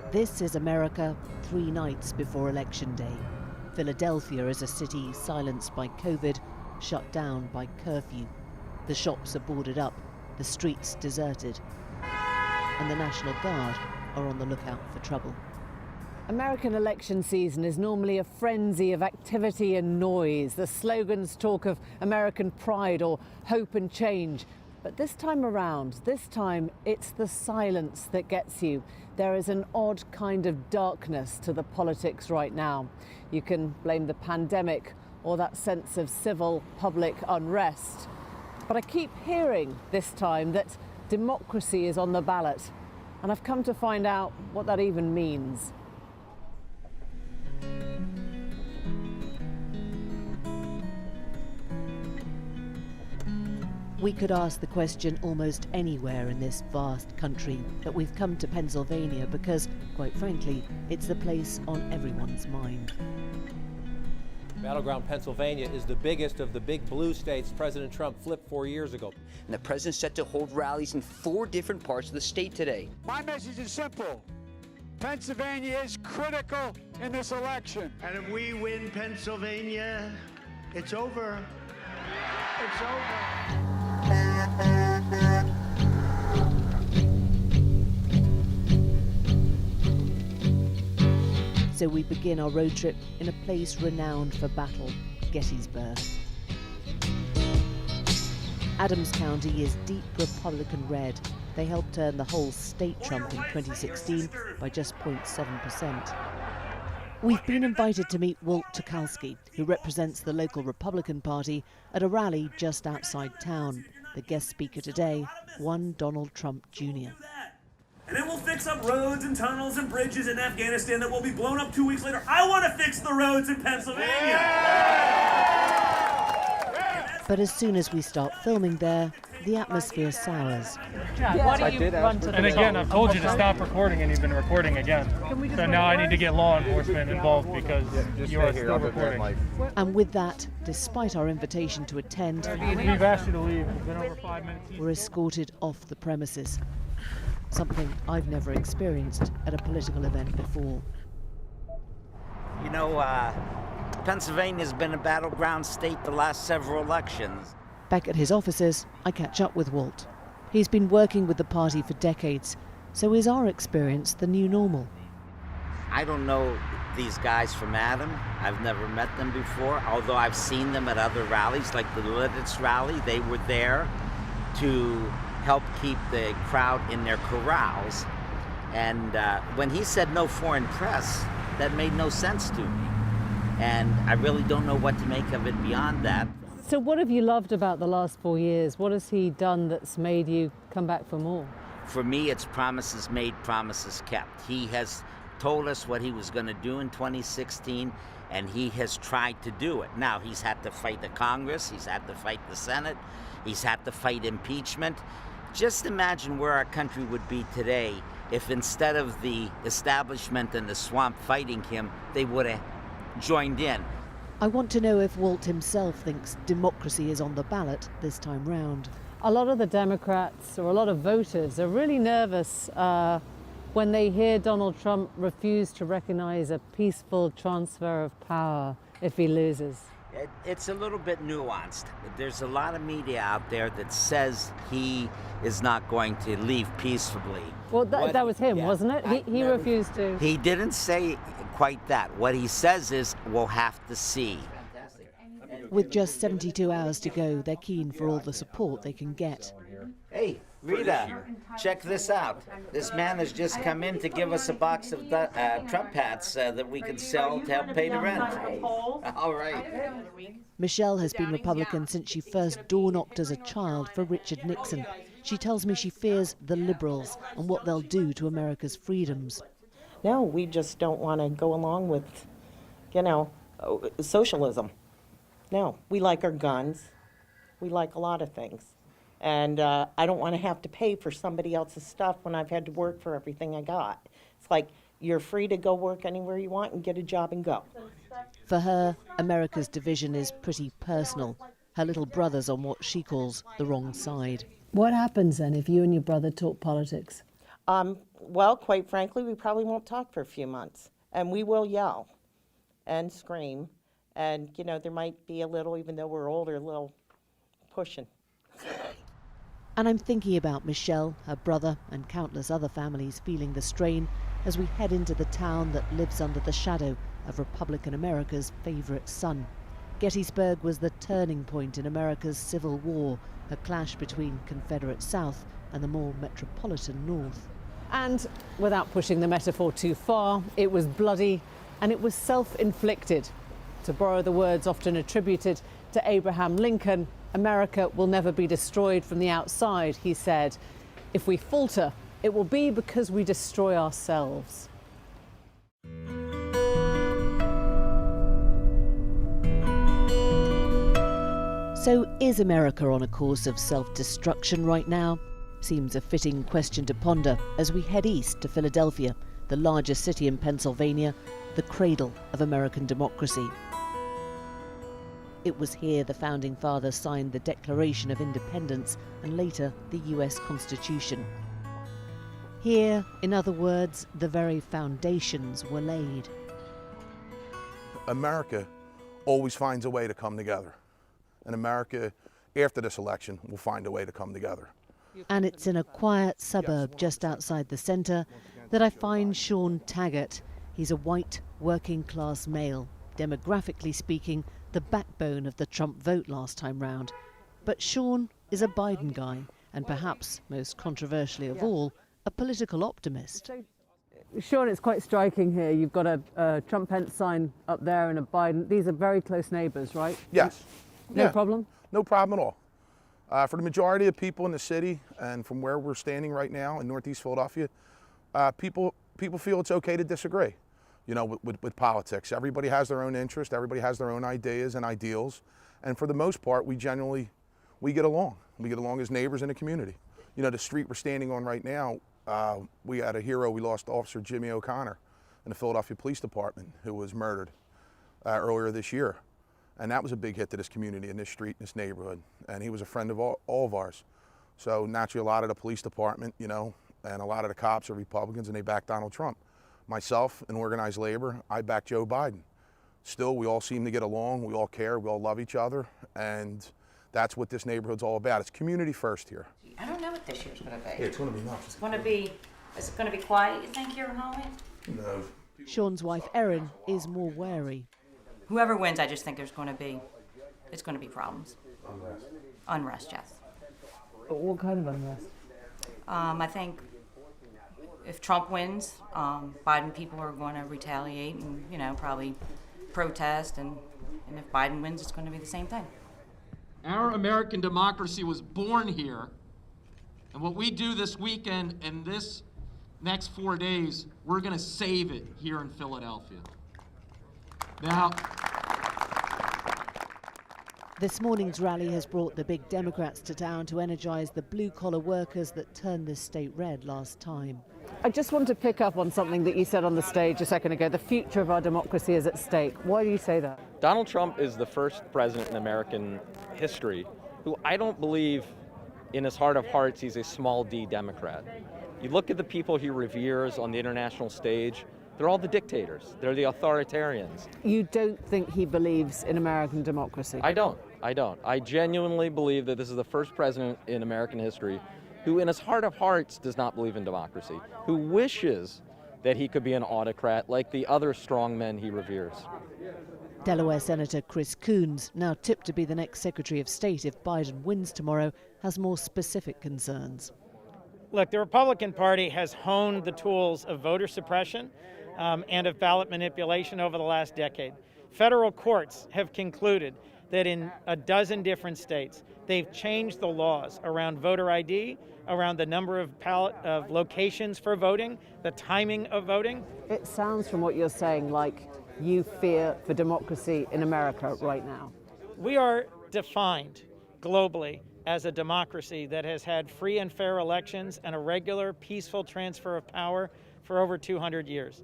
This is America 3 nights before Election Day. Philadelphia is a city silenced by COVID, shut down by curfew. The shops are boarded up, the streets deserted, and the National Guard are on the lookout for trouble. American election season is normally a frenzy of activity and noise. The slogans talk of American pride or hope and change. But this time around, it's the silence that gets you. There is an odd kind of darkness to the politics right now. You can blame the pandemic or that sense of civil public unrest. But I keep hearing this time that democracy is on the ballot. And I've come to find out what that even means. We could ask the question almost anywhere in this vast country, but we've come to Pennsylvania because, quite frankly, it's the place on everyone's mind. Battleground Pennsylvania is the biggest of the big blue states President Trump flipped 4 years ago. And the president's set to hold rallies in 4 different parts of the state today. My message is simple. Pennsylvania is critical in this election. And if we win Pennsylvania, it's over. It's over. So we begin our road trip in a place renowned for battle, Gettysburg. Adams County is deep Republican red. They helped turn the whole state Trump in 2016 by just 0.7%. We've been invited to meet Walt Tuchalski, who represents the local Republican Party, at a rally just outside town. The guest speaker today, one Donald Trump Jr. And then we'll fix up roads and tunnels and bridges in Afghanistan that will be blown up 2 weeks later. I want to fix the roads in Pennsylvania. But as soon as we start filming there, the atmosphere sours. Why do you run to the And again, I've told you to stop recording and you've been recording again. So now I need to get law enforcement involved because you are still recording. And with that, despite our invitation to attend, We've asked you to leave. It's been over 5 minutes. we're escorted off the premises. Something I've never experienced at a political event before. You know, Pennsylvania's been a battleground state the last several elections. Back at his offices, I catch up with Walt. He's been working with the party for decades, so is our experience the new normal? I don't know these guys from Adam. I've never met them before, although I've seen them at other rallies, like the Lititz rally. They were there to help keep the crowd in their corrals. And when he said no foreign press, that made no sense to me. And I really don't know what to make of it beyond that. So what have you loved about the last 4 years? What has he done that's made you come back for more? For me, it's promises made, promises kept. He has told us what he was going to do in 2016, and he has tried to do it. Now, he's had to fight the Congress, he's had to fight the Senate, he's had to fight impeachment. Just imagine where our country would be today if instead of the establishment and the swamp fighting him, they would have joined in. I want to know if Walt himself thinks democracy is on the ballot this time round. A lot of the Democrats, or a lot of voters, are really nervous when they hear Donald Trump refuse to recognize a peaceful transfer of power if he loses. It's a little bit nuanced. There's a lot of media out there that says he is not going to leave peacefully. Well, that was him, wasn't it? He refused to. He didn't say quite that. What he says is, we'll have to see. With just 72 hours to go, they're keen for all the support they can get. Hey, Rita, check this out. This man has just come in to give us a box of Trump hats that we can sell to help pay the rent. All right. Michelle has been Republican since she first door-knocked as a child for Richard Nixon. She tells me she fears the liberals and what they'll do to America's freedoms. No, we just don't want to go along with, socialism. No, we like our guns. We like a lot of things. And I don't want to have to pay for somebody else's stuff when I've had to work for everything I got. It's like you're free to go work anywhere you want and get a job and go. For her, America's division is pretty personal. Her little brother's on what she calls the wrong side. What happens then if you and your brother talk politics? Well, quite frankly, we probably won't talk for a few months. And we will yell and scream. And, you know, there might be a little, even though we're older, a little pushing. And I'm thinking about Michelle, her brother, and countless other families feeling the strain as we head into the town that lives under the shadow of Republican America's favourite son. Gettysburg was the turning point in America's Civil War, a clash between Confederate South and the more metropolitan North. And without pushing the metaphor too far, it was bloody and it was self-inflicted. To borrow the words often attributed to Abraham Lincoln, America will never be destroyed from the outside, he said. If we falter, it will be because we destroy ourselves. So is America on a course of self-destruction right now? Seems a fitting question to ponder as we head east to Philadelphia, the largest city in Pennsylvania, the cradle of American democracy. It was here the founding fathers signed the Declaration of Independence and later the US Constitution. Here, in other words, the very foundations were laid. America always finds a way to come together. And America, after this election, will find a way to come together. And it's in a quiet suburb just outside the centre that I find Sean Taggart. He's a white, working-class male, demographically speaking, the backbone of the Trump vote last time round. But Sean is a Biden guy, and perhaps most controversially of all, a political optimist. Sean, it's quite striking here. You've got a Trump-Pence sign up there and a Biden. These are very close neighbours, right? Yes. No problem? No problem at all. For the majority of people in the city and from where we're standing right now in Northeast Philadelphia, people feel it's okay to disagree, you know, with politics. Everybody has their own interest, everybody has their own ideas and ideals, and for the most part, we get along. We get along as neighbors in a community. You know, the street we're standing on right now, we had a hero. We lost Officer Jimmy O'Connor in the Philadelphia Police Department who was murdered earlier this year. And that was a big hit to this community, in this street, in this neighborhood. And he was a friend of all of ours. So naturally, a lot of the police department, you know, and a lot of the cops are Republicans, and they back Donald Trump. Myself, in organized labor, I back Joe Biden. Still, we all seem to get along, we all care, we all love each other, and that's what this neighborhood's all about. It's community first here. I don't know what this year's going to be. Yeah, it's going to be nuts. Is it going to be quiet, you think, here in Halloween? No. Sean's wife, Erin, is more wary. Whoever wins, I just think it's going to be problems. Unrest, yes. What kind of unrest? I think if Trump wins, Biden people are going to retaliate and, you know, probably protest. And if Biden wins, it's going to be the same thing. Our American democracy was born here. And what we do this weekend and this next 4 days, we're going to save it here in Philadelphia. Now, this morning's rally has brought the big Democrats to town to energise the blue-collar workers that turned this state red last time. I just want to pick up on something that you said on the stage a second ago. The future of our democracy is at stake. Why do you say that? Donald Trump is the first president in American history who I don't believe in his heart of hearts he's a small d Democrat. You look at the people he reveres on the international stage, they're all the dictators. They're the authoritarians. You don't think he believes in American democracy? I don't. I genuinely believe that this is the first president in American history who in his heart of hearts does not believe in democracy, who wishes that he could be an autocrat like the other strong men he reveres. Delaware Senator Chris Coons, now tipped to be the next Secretary of State if Biden wins tomorrow, has more specific concerns. Look, the Republican Party has honed the tools of voter suppression and of ballot manipulation over the last decade. Federal courts have concluded that in a dozen different states, they've changed the laws around voter ID, around the number of locations for voting, the timing of voting. It sounds from what you're saying like you fear for democracy in America right now. We are defined globally as a democracy that has had free and fair elections and a regular, peaceful transfer of power for over 200 years.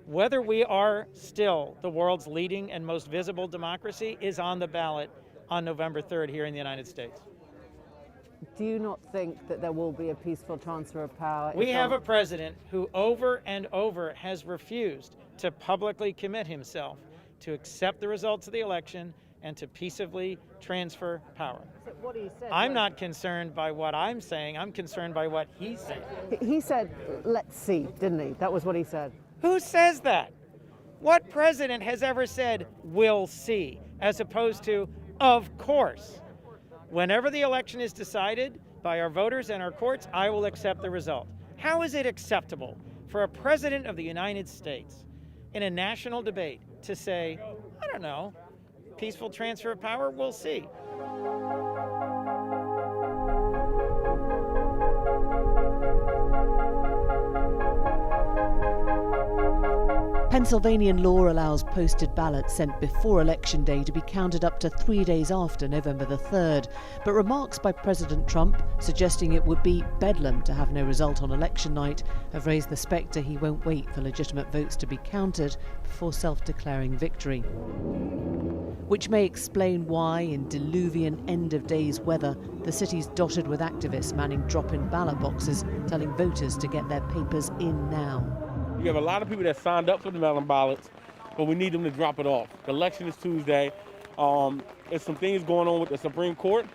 Whether we are still the world's leading and most visible democracy is on the ballot on November 3rd here in the United States. Do you not think that there will be a peaceful transfer of power? We have a president who over and over has refused to publicly commit himself to accept the results of the election and to peaceably transfer power. What he said, I'm not concerned by what I'm saying. I'm concerned by what he's saying. He said, let's see, didn't he? That was what he said. Who says that? What president has ever said, we'll see, as opposed to, of course? Whenever the election is decided by our voters and our courts, I will accept the result. How is it acceptable for a president of the United States in a national debate to say, I don't know, peaceful transfer of power, we'll see? Pennsylvanian law allows posted ballots sent before Election Day to be counted up to 3 days after November the 3rd. But remarks by President Trump suggesting it would be bedlam to have no result on election night have raised the spectre he won't wait for legitimate votes to be counted before self-declaring victory. Which may explain why, in diluvian end-of-days weather, the city's dotted with activists manning drop-in ballot boxes, telling voters to get their papers in now. We have a lot of people that signed up for the mail-in ballots, but we need them to drop it off. The election is Tuesday. There's some things going on with the Supreme Court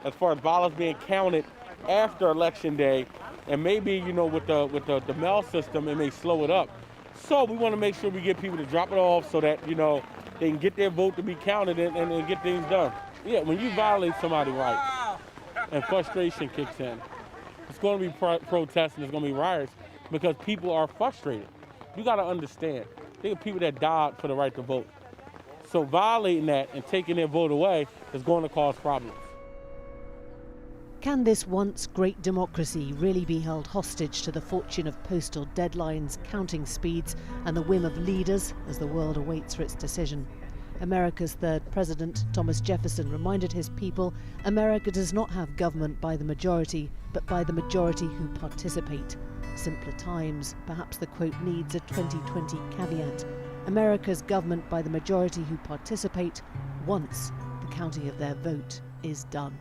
as far as ballots being counted after Election Day, and maybe, with the mail system, it may slow it up. So we want to make sure we get people to drop it off so that, they can get their vote to be counted and get things done. Yeah, when you violate somebody's rights and frustration kicks in, it's going to be protests and it's going to be riots because people are frustrated. You got to understand, there are people that died for the right to vote. So violating that and taking their vote away is going to cause problems. Can this once great democracy really be held hostage to the fortune of postal deadlines, counting speeds, and the whim of leaders as the world awaits for its decision? America's third president, Thomas Jefferson, reminded his people America does not have government by the majority, but by the majority who participate. Simpler times, perhaps the quote needs a 2020 caveat. America's government by the majority who participate once the counting of their vote is done.